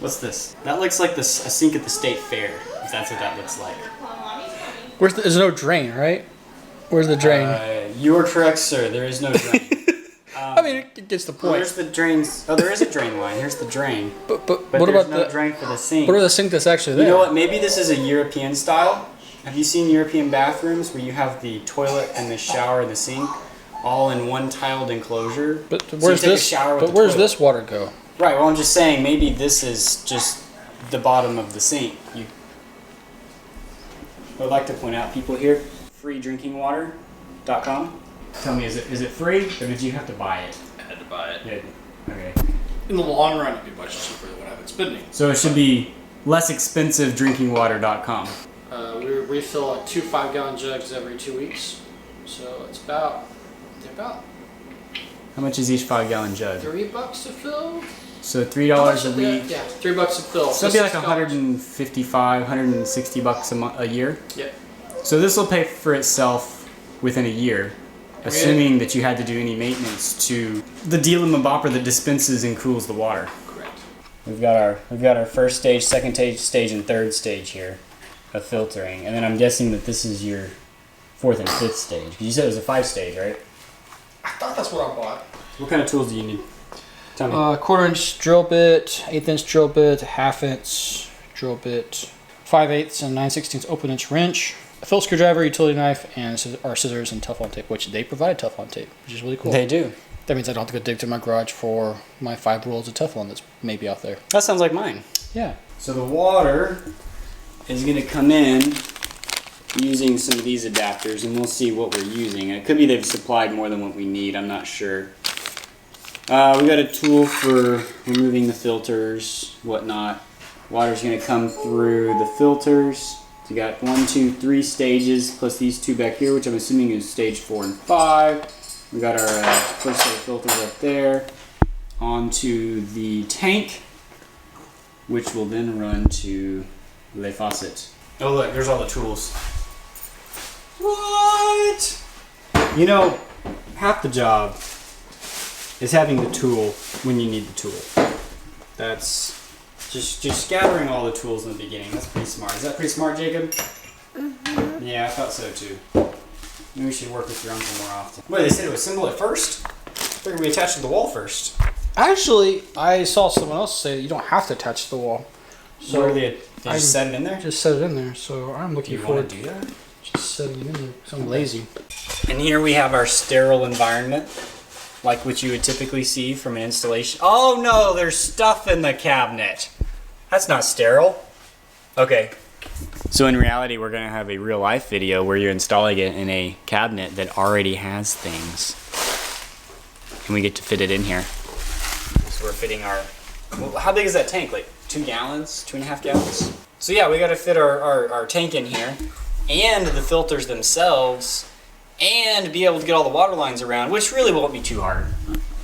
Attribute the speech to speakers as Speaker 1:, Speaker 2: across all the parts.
Speaker 1: What's this? That looks like a sink at the state fair, if that's what that looks like.
Speaker 2: There's no drain, right? Where's the drain?
Speaker 1: You are correct, sir. There is no drain.
Speaker 2: I mean, it gets the point.
Speaker 1: Where's the drains? Oh, there is a drain line. Here's the drain.
Speaker 2: But
Speaker 1: But
Speaker 2: what
Speaker 1: there's
Speaker 2: about
Speaker 1: no drain for the sink.
Speaker 2: What about the sink that's actually there?
Speaker 1: You know what? Maybe this is a European style. Have you seen European bathrooms where you have the toilet and the shower and the sink all in one tiled enclosure?
Speaker 2: But where's this? But where's this water go?
Speaker 1: Right. Well, I'm just saying maybe this is just the bottom of the sink. I would like to point out, people here, freedrinkingwater.com. Tell me, is it free or did you have to buy it?
Speaker 3: I had to buy it.
Speaker 1: Yeah. Okay.
Speaker 3: In the long run, it'd be much cheaper than what I've been spending.
Speaker 1: So it should be less expensive drinkingwater.com.
Speaker 3: We refill like 2 5-gallon jugs every 2 weeks, so it's about
Speaker 1: How much is each 5-gallon jug?
Speaker 3: $3 to fill.
Speaker 1: So $3 a week.
Speaker 3: Yeah, $3 to fill.
Speaker 1: So it'd be like $155, $160 a year.
Speaker 3: Yep.
Speaker 1: So this will pay for itself within a year, assuming that you had to do any maintenance to the dealimabopper that dispenses and cools the water.
Speaker 3: Correct.
Speaker 1: We've got our first stage, second stage, and third stage here of filtering, and then I'm guessing that this is your fourth and fifth stage. You said it was a 5-stage, right?
Speaker 3: I thought that's what I bought.
Speaker 1: What kind of tools do you need? Tell me.
Speaker 2: 1/4-inch drill bit, 1/8-inch drill bit, 1/2-inch drill bit, 5/8 and 9/16 open-inch wrench, a Phillips screwdriver, utility knife, and our scissors and Teflon tape, which they provide Teflon tape, which is really cool.
Speaker 1: They do.
Speaker 2: That means I don't have to go dig through my garage for my 5 rolls of Teflon that's maybe out there.
Speaker 1: That sounds like mine.
Speaker 2: Yeah.
Speaker 1: So the water is going to come in using some of these adapters, and we'll see what we're using. It could be they've supplied more than what we need. I'm not sure. We got a tool for removing the filters, whatnot. Water's going to come through the filters. So you got 1, 2, 3 stages, plus these 2 back here, which I'm assuming is stage 4 and 5. We got our first set of filters up there. Onto the tank, which will then run to Le Faucet. Oh look, there's all the tools. What? You know, half the job is having the tool when you need the tool. That's just gathering all the tools in the beginning. That's pretty smart. Is that pretty smart, Jacob? Mm-hmm. Yeah, I thought so too. Maybe we should work with your uncle more often. Wait, they said it was assemble it first? I figured we attached to the wall first.
Speaker 2: Actually, I saw someone else say you don't have to attach to the wall.
Speaker 1: So what are they just set it in there?
Speaker 2: Just set it in there. So I'm looking forward
Speaker 1: to do that.
Speaker 2: Just setting it in there. So I'm lazy.
Speaker 1: And here we have our sterile environment, like what you would typically see from an installation. Oh no, there's stuff in the cabinet. That's not sterile. Okay. So in reality, we're going to have a real life video where you're installing it in a cabinet that already has things. And we get to fit it in here. So we're fitting our... Well, how big is that tank? Like 2 gallons? 2.5 gallons? So yeah, we got to fit our tank in here. And the filters themselves. And be able to get all the water lines around, which really won't be too hard.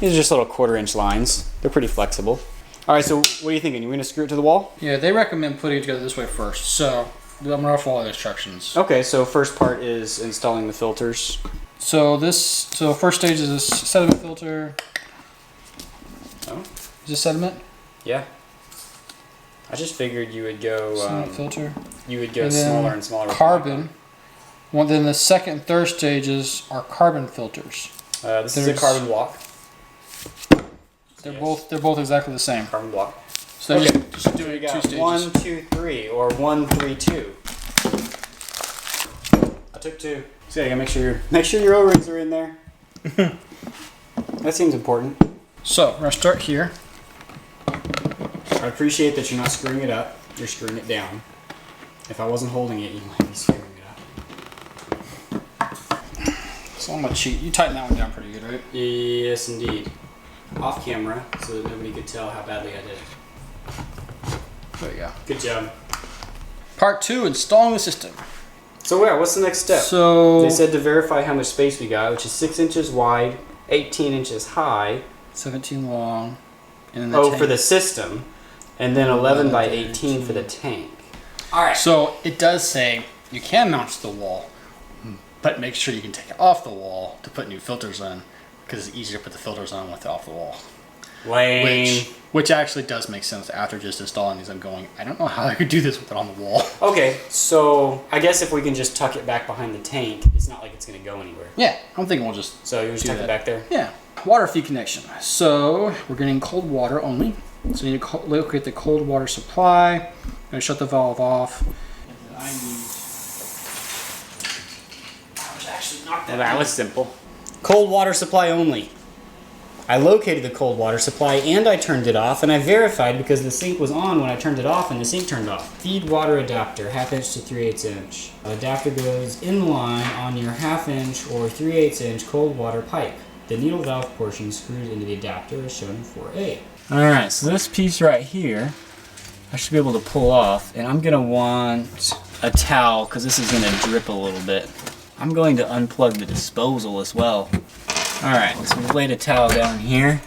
Speaker 1: These are just little 1/4-inch lines. They're pretty flexible. All right, so what are you thinking? You going to screw it to the wall?
Speaker 2: Yeah, they recommend putting it together this way first. So I'm going to follow the instructions.
Speaker 1: Okay, so first part is installing the filters.
Speaker 2: So first stage is this sediment filter.
Speaker 1: Oh.
Speaker 2: Is this sediment?
Speaker 1: Yeah. I just figured you would go...
Speaker 2: sediment filter.
Speaker 1: You would go smaller and smaller.
Speaker 2: Carbon. Well, then the second and third stages are carbon filters.
Speaker 1: This is a carbon block.
Speaker 2: They're both exactly the same.
Speaker 1: Carbon block.
Speaker 2: So
Speaker 1: okay.
Speaker 2: Just doing 2 stages.
Speaker 1: 1, 2, 3, or 1, 3, 2. I took 2. So yeah, you gotta make sure your O-rings are in there. That seems important.
Speaker 2: So we're gonna start here.
Speaker 1: I appreciate that you're not screwing it up. You're screwing it down. If I wasn't holding it, you might be screwing it up.
Speaker 2: So I'm gonna cheat. You tighten that one down pretty good, right?
Speaker 1: Yes, indeed. Off camera, so that nobody could tell how badly I did it.
Speaker 2: There you go.
Speaker 1: Good job.
Speaker 2: Part 2, installing the system.
Speaker 1: So yeah, what's the next step?
Speaker 2: So
Speaker 1: they said to verify how much space we got, which is 6 inches wide, 18 inches high.
Speaker 2: 17 long. And
Speaker 1: then for the system, and then 11 by 18 for the tank. All right.
Speaker 2: So it does say you can mount to the wall, but make sure you can take it off the wall to put new filters on, because it's easier to put the filters on with it off the wall.
Speaker 1: Lame.
Speaker 2: Which actually does make sense after just installing these. I'm going, I don't know how I could do this with it on the wall.
Speaker 1: Okay, so I guess if we can just tuck it back behind the tank, it's not like it's going to go anywhere.
Speaker 2: Yeah, I'm thinking we'll just
Speaker 1: So you just tuck it back there?
Speaker 2: Yeah. Water feed connection. So we're getting cold water only. So you need to locate the cold water supply. I'm going to shut the valve off. And then I need... That was actually not
Speaker 1: That was simple. Cold water supply only. I located the cold water supply and I turned it off, and I verified because the sink was on when I turned it off and the sink turned off. Feed water adapter, 1/2 inch to 3/8 inch. Adapter goes in line on your 1/2 inch or 3/8 inch cold water pipe. The needle valve portion screws into the adapter as shown in 4A. Alright, so this piece right here, I should be able to pull off, and I'm going to want a towel because this is going to drip a little bit. I'm going to unplug the disposal as well. Alright, so we've laid a towel down here.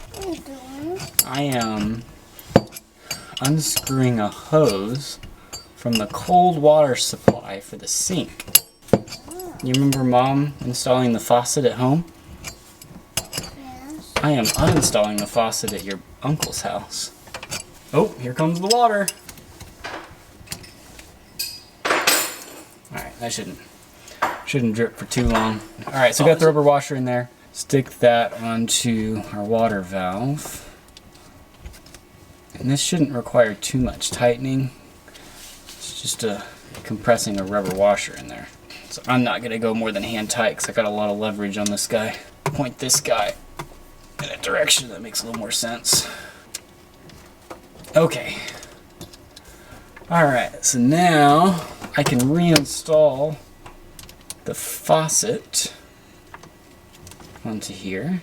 Speaker 1: I am unscrewing a hose from the cold water supply for the sink. You remember Mom installing the faucet at home?
Speaker 4: Yes.
Speaker 1: I am uninstalling the faucet at your uncle's house. Oh, here comes the water. Alright, that shouldn't drip for too long. Alright, so we got the rubber washer in there. Stick that onto our water valve. And this shouldn't require too much tightening. It's just compressing a rubber washer in there. So I'm not going to go more than hand tight because I got a lot of leverage on this guy. Point this guy in a direction that makes a little more sense. Okay. Alright, so now I can reinstall the faucet onto here.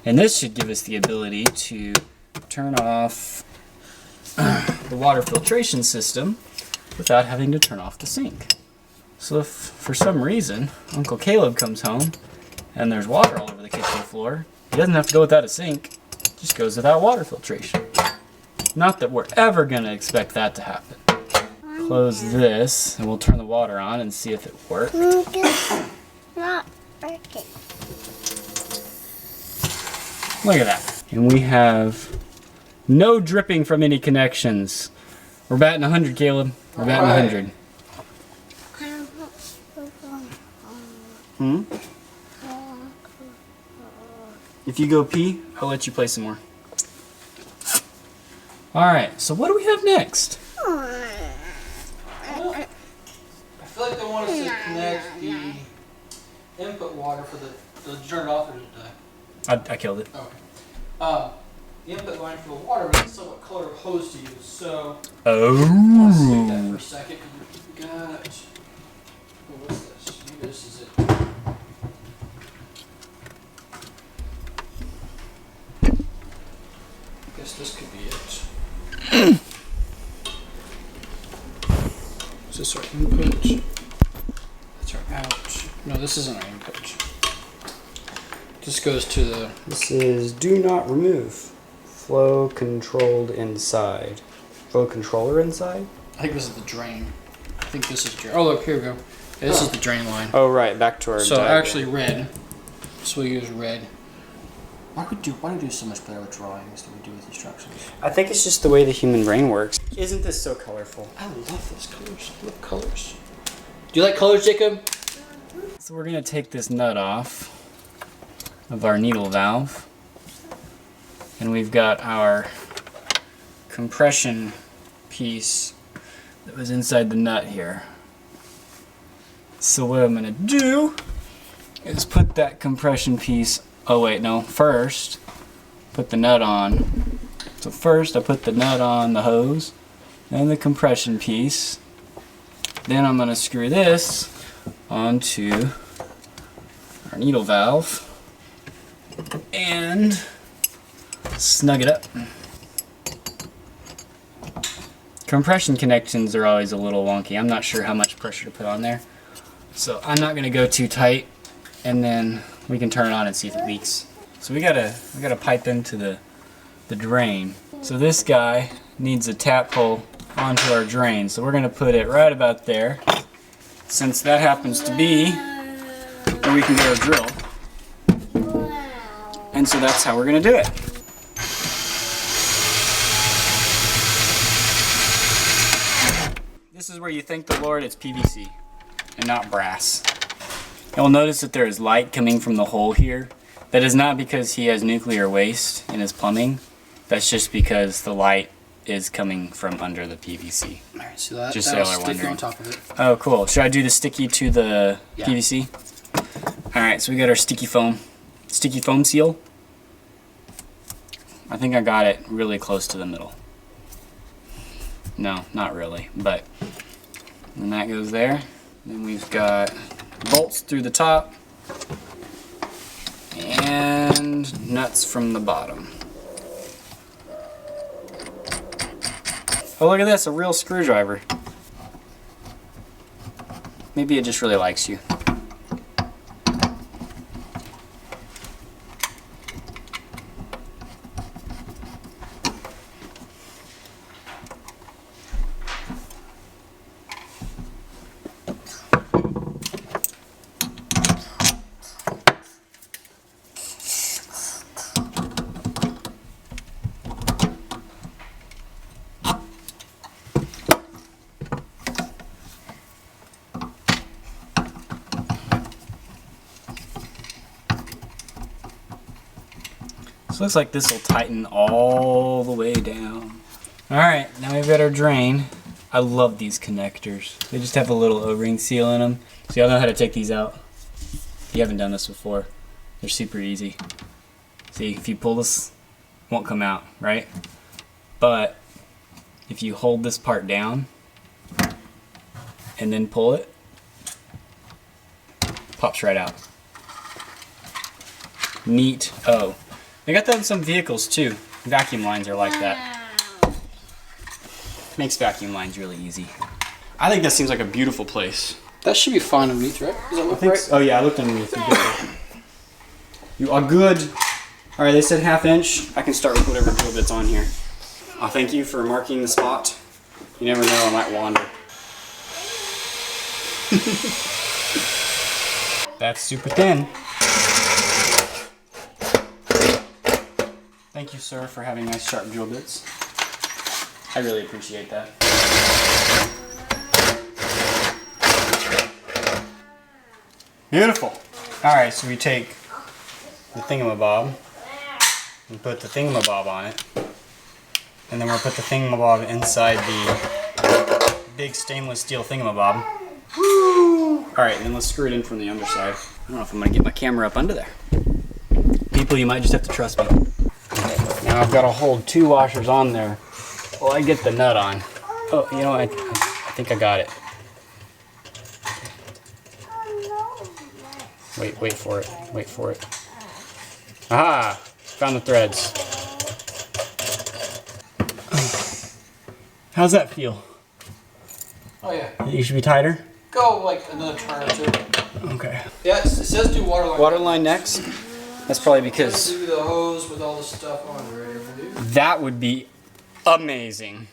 Speaker 1: And this should give us the ability to turn off the water filtration system without having to turn off the sink. So if for some reason Uncle Caleb comes home and there's water all over the kitchen floor, he doesn't have to go without a sink, it just goes without water filtration. Not that we're ever going to expect that to happen. Close this and we'll turn the water on and see if it works.
Speaker 4: Not working.
Speaker 1: Look at that. And we have no dripping from any connections. We're batting 100, Caleb. We're batting 100. Hmm? If you go pee, I'll let you play some more. Alright, so what do we have next?
Speaker 2: I feel like they want us to connect the input water for the turn it off or did
Speaker 1: I killed it.
Speaker 2: okay. The input line for the water, but it's what color of hose to use. So let's take that
Speaker 1: Oh.
Speaker 2: for a second because we got. Oh, what's this? Maybe this is it. I guess this could be it. Is this our input? That's our out. No, this isn't our input. This goes to the.
Speaker 1: This is do not remove. Flow controlled inside. Flow controller inside?
Speaker 2: I think this is the drain. I think this is drain. Oh, look, here we go. Yeah, this is the drain line.
Speaker 1: Oh, right, back to our
Speaker 2: So
Speaker 1: diagram.
Speaker 2: actually red. So we use red. Why do we do so much better with drawings than we do with instructions?
Speaker 1: I think it's just the way the human brain works. Isn't this so colorful?
Speaker 2: I love those colors. I love colors. Do you like colors, Jacob?
Speaker 1: So we're going to take this nut off of our needle valve. And we've got our compression piece that was inside the nut here. So what I'm going to do is put that compression piece, oh wait, no, first put the nut on. So first I put the nut on the hose, then the compression piece. Then I'm going to screw this onto our needle valve and snug it up. Compression connections are always a little wonky. I'm not sure how much pressure to put on there. So I'm not going to go too tight, and then we can turn it on and see if it leaks. So we gotta pipe into the drain. So this guy needs a tap hole onto our drain. So we're going to put it right about there. Since that happens to be where we can get our drill. And so that's how we're gonna do it. This is where you thank the Lord it's PVC and not brass. You'll notice that there is light coming from the hole here. That is not because he has nuclear waste in his plumbing. That's just because the light is coming from under the PVC.
Speaker 2: Alright, so that,
Speaker 1: Just so
Speaker 2: that'll
Speaker 1: y'all are
Speaker 2: stick
Speaker 1: wondering.
Speaker 2: on top of it.
Speaker 1: Oh, cool. Should I do the sticky to the
Speaker 2: Yeah.
Speaker 1: PVC? Alright, so we got our sticky foam seal. I think I got it really close to the middle. No, not really, but and that goes there. Then we've got bolts through the top and nuts from the bottom. Oh, look at this, a real screwdriver. Maybe it just really likes you. So looks like this will tighten all the way down. Alright, now we've got our drain. I love these connectors. They just have a little O-ring seal in them. So y'all know how to take these out. If you haven't done this before, they're super easy. See, if you pull this, it won't come out, right? But if you hold this part down and then pull it, pops right out. Neat. Oh. They got that in some vehicles too. Vacuum lines are like that. Makes vacuum lines really easy. I think that seems like a beautiful place.
Speaker 2: That should be fine underneath, right? Does that look right?
Speaker 1: Oh yeah, I looked underneath. You are good. All right, they said 1/2 inch. I can start with whatever drill bit's on here. Thank you for marking the spot. You never know, I might wander. That's super thin. Thank you, sir, for having nice sharp drill bits. I really appreciate that. Beautiful. Alright, so we take the thingamabob and put the thingamabob on it. And then we'll put the thingamabob inside the big stainless steel thingamabob. Alright, then let's screw it in from the underside. I don't know if I'm going to get my camera up under there. People, you might just have to trust me. Now I've got to hold 2 washers on there while I get the nut on. Oh, you know, I think I got it. Wait for it. Wait for it. Aha! Found the threads. How's that feel?
Speaker 2: Oh yeah.
Speaker 1: You should be tighter?
Speaker 2: Go like another turn or 2.
Speaker 1: Okay.
Speaker 2: Yeah, it says do waterline.
Speaker 1: Waterline next? That's probably because
Speaker 2: Do the hose with all the stuff on it right here, dude.
Speaker 1: that would be amazing.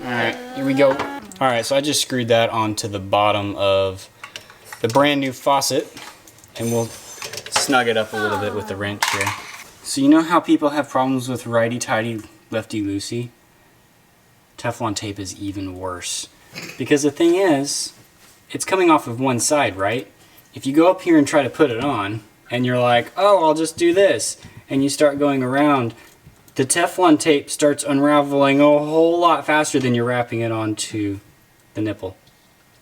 Speaker 1: Alright, here we go. Alright, so I just screwed that onto the bottom of the brand new faucet, and we'll snug it up a little bit with the wrench here. So you know how people have problems with righty-tighty, lefty-loosey? Teflon tape is even worse. Because the thing is, it's coming off of one side, right? If you go up here and try to put it on, and you're like, oh, I'll just do this, and you start going around, the Teflon tape starts unraveling a whole lot faster than you're wrapping it onto the nipple.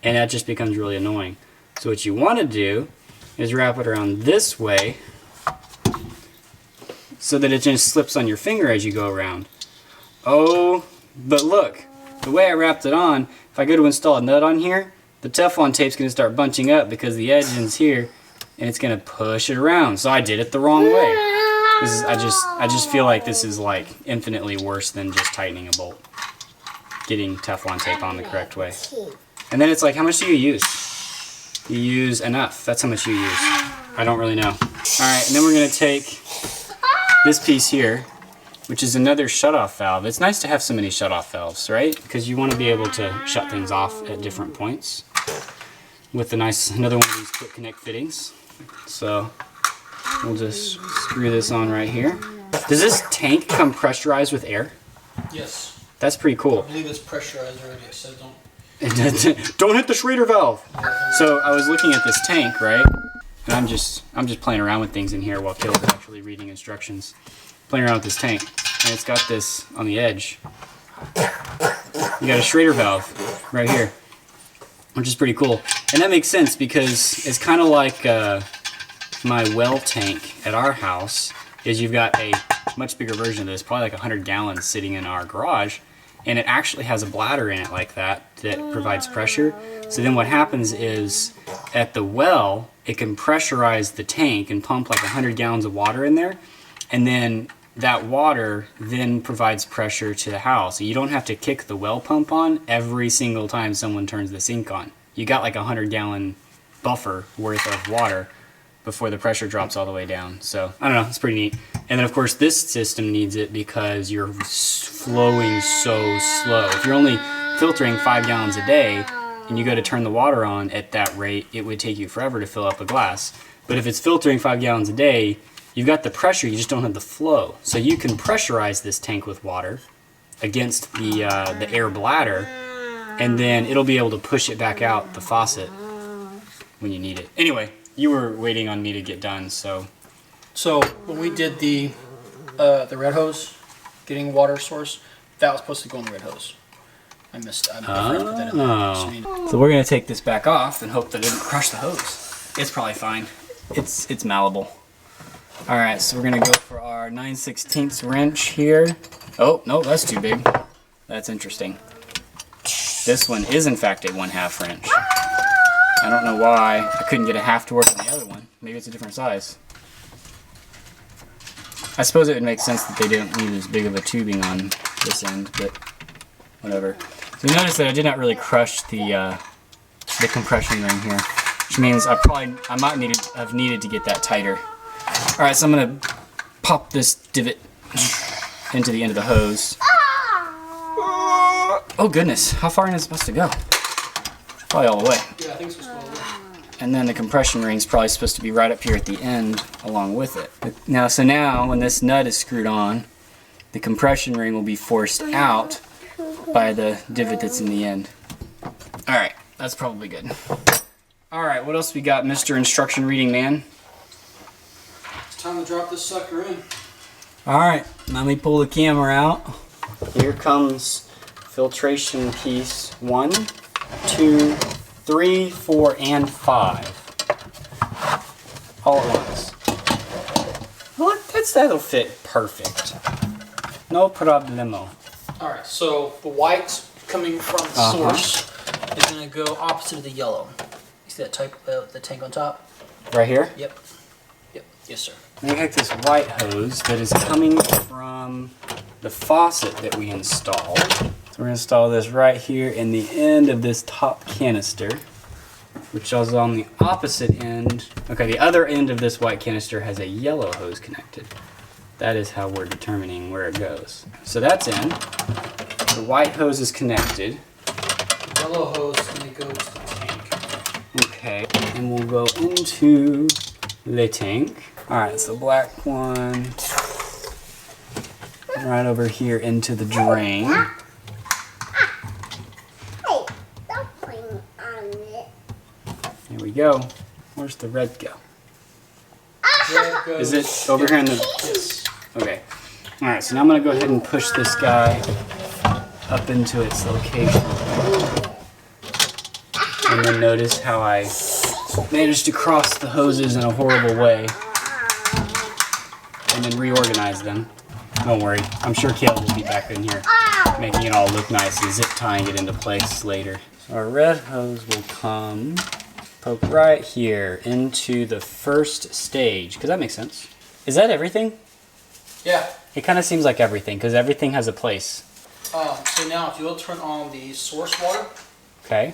Speaker 1: And that just becomes really annoying. So what you want to do is wrap it around this way so that it just slips on your finger as you go around. Oh, but look, the way I wrapped it on, if I go to install a nut on here, the Teflon tape's going to start bunching up because the edge is here, and it's going to push it around. So I did it the wrong way. I just feel like this is like infinitely worse than just tightening a bolt. Getting Teflon tape on the correct way. And then it's like, how much do you use? You use enough. That's how much you use. I don't really know. Alright, and then we're going to take this piece here, which is another shutoff valve. It's nice to have so many shutoff valves, right? Because you want to be able to shut things off at different points. With the nice, another one of these quick connect fittings. So, we'll just screw this on right here. Does this tank come pressurized with air?
Speaker 3: Yes.
Speaker 1: That's pretty
Speaker 3: I
Speaker 1: cool.
Speaker 3: believe it's pressurized already, so don't.
Speaker 1: Don't hit the Schrader valve. So I was looking at this tank, right? And I'm just playing around with things in here while Caleb's actually reading instructions. Playing around with this tank, and it's got this on the edge. You got a Schrader valve right here, which is pretty cool. And that makes sense because it's kind of like my well tank at our house. Is you've got a much bigger version of this, probably like 100 gallons sitting in our garage, and it actually has a bladder in it like that provides pressure. So then what happens is at the well, it can pressurize the tank and pump like 100 gallons of water in there, and then that water then provides pressure to the house. So you don't have to kick the well pump on every single time someone turns the sink on. You got like a 100-gallon buffer worth of water before the pressure drops all the way down. So I don't know, it's pretty neat. And then of course this system needs it because you're flowing so slow. If you're only filtering 5 gallons a day and you go to turn the water on at that rate, it would take you forever to fill up a glass. But if it's filtering 5 gallons a day, you've got the pressure, you just don't have the flow. So you can pressurize this tank with water against the air bladder, and then it'll be able to push it back out the faucet when you need it. Anyway, you were waiting on me to get done, so.
Speaker 2: So when we did the red hose, getting water source, that was supposed to go in the red hose. I forgot to put that in there.
Speaker 1: So we're gonna take this back off and hope that it didn't crush the hose. It's probably fine. It's malleable. All right, so we're gonna go for our 9/16 wrench here. Oh, no, that's too big. That's interesting. This one is in fact a 1/2 wrench. I don't know why I couldn't get a half to work on the other one. Maybe it's a different size. I suppose it would make sense that they didn't leave as big of a tubing on this end, but whatever. So notice that I did not really crush the compression ring here, which means I might have needed to get that tighter. All right, so I'm gonna pop this divot into the end of the hose. Oh goodness, how far in is it supposed to go? Probably all the way.
Speaker 3: Yeah, I think it's supposed to go away.
Speaker 1: And then the compression ring is probably supposed to be right up here at the end along with it. Now when this nut is screwed on, the compression ring will be forced out by the divot that's in the end. All right, that's probably good. All right, what else we got, Mr. Instruction Reading Man?
Speaker 3: It's time to drop this sucker in.
Speaker 1: All right, let me pull the camera out. Here comes filtration piece 1, 2, 3, 4, and 5. All at once. Look, that'll fit perfect. No problemo.
Speaker 3: Alright, so the white coming from the source is going to go opposite of the yellow. You see that type the tank on top?
Speaker 1: Right here?
Speaker 3: Yep. Yes, sir.
Speaker 1: We have this white hose that is coming from the faucet that we installed. So we're going to install this right here in the end of this top canister, which is on the opposite end. Okay, the other end of this white canister has a yellow hose connected. That is how we're determining where it goes. So that's in. The white hose is connected.
Speaker 3: The yellow hose is going to go to the tank.
Speaker 1: Okay, and we'll go into the tank. Alright, so black one right over here into the drain.
Speaker 4: Hey, don't bring on it.
Speaker 1: There we go. Where's the red go?
Speaker 3: Red goes,
Speaker 1: Is it over here in the...
Speaker 3: Yes.
Speaker 1: Okay. Alright, so now I'm going to go ahead and push this guy up into its location. And then notice how I managed to cross the hoses in a horrible way. And then reorganize them. Don't worry, I'm sure Caleb will be back in here making it all look nice and zip tying it into place later. So our red hose will come, poke right here into the first stage, because that makes sense. Is that everything?
Speaker 3: Yeah.
Speaker 1: It kind of seems like everything, because everything has a place.
Speaker 3: So now if you'll turn on the source water.
Speaker 1: Okay.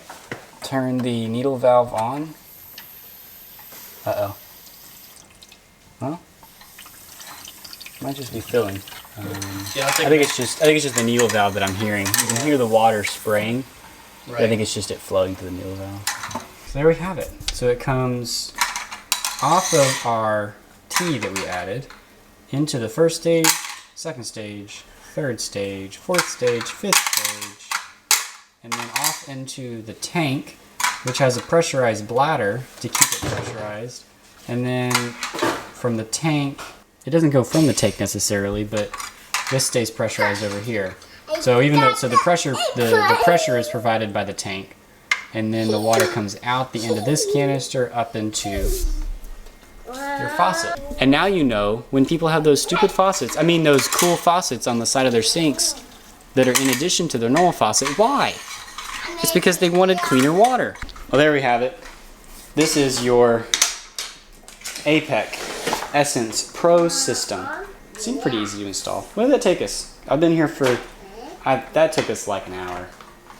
Speaker 1: Turn the needle valve on. Uh-oh. Well, might just be filling.
Speaker 3: Yeah,
Speaker 1: I think it's just the needle valve that I'm hearing. You can hear the water spraying.
Speaker 3: right.
Speaker 1: But I think it's just it flowing through the needle valve. So there we have it. So it comes off of our tea that we added into the first stage, second stage, third stage, fourth stage, fifth stage, and then off into the tank, which has a pressurized bladder to keep it pressurized. And then from the tank, it doesn't go from the tank necessarily, but this stays pressurized over here. So even though, so the pressure is provided by the tank, and then the water comes out the end of this canister up into your faucet. And now you know when people have those stupid faucets, I mean those cool faucets on the side of their sinks that are in addition to their normal faucet, why? It's because they wanted cleaner water. Well, there we have it. This is your Apec Essence ROES system. It seemed pretty easy to install. When did that take us? I've been here for, that took us like an hour.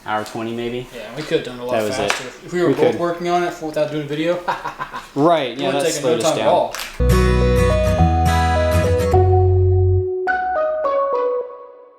Speaker 1: Hour 20 maybe?
Speaker 2: Yeah, we could have done it a lot
Speaker 1: That was
Speaker 2: faster.
Speaker 1: it.
Speaker 2: If we were both working on it without doing a video,
Speaker 1: Right, yeah,
Speaker 2: it would
Speaker 1: that
Speaker 2: have taken no
Speaker 1: slowed us
Speaker 2: time at
Speaker 1: down.
Speaker 2: all.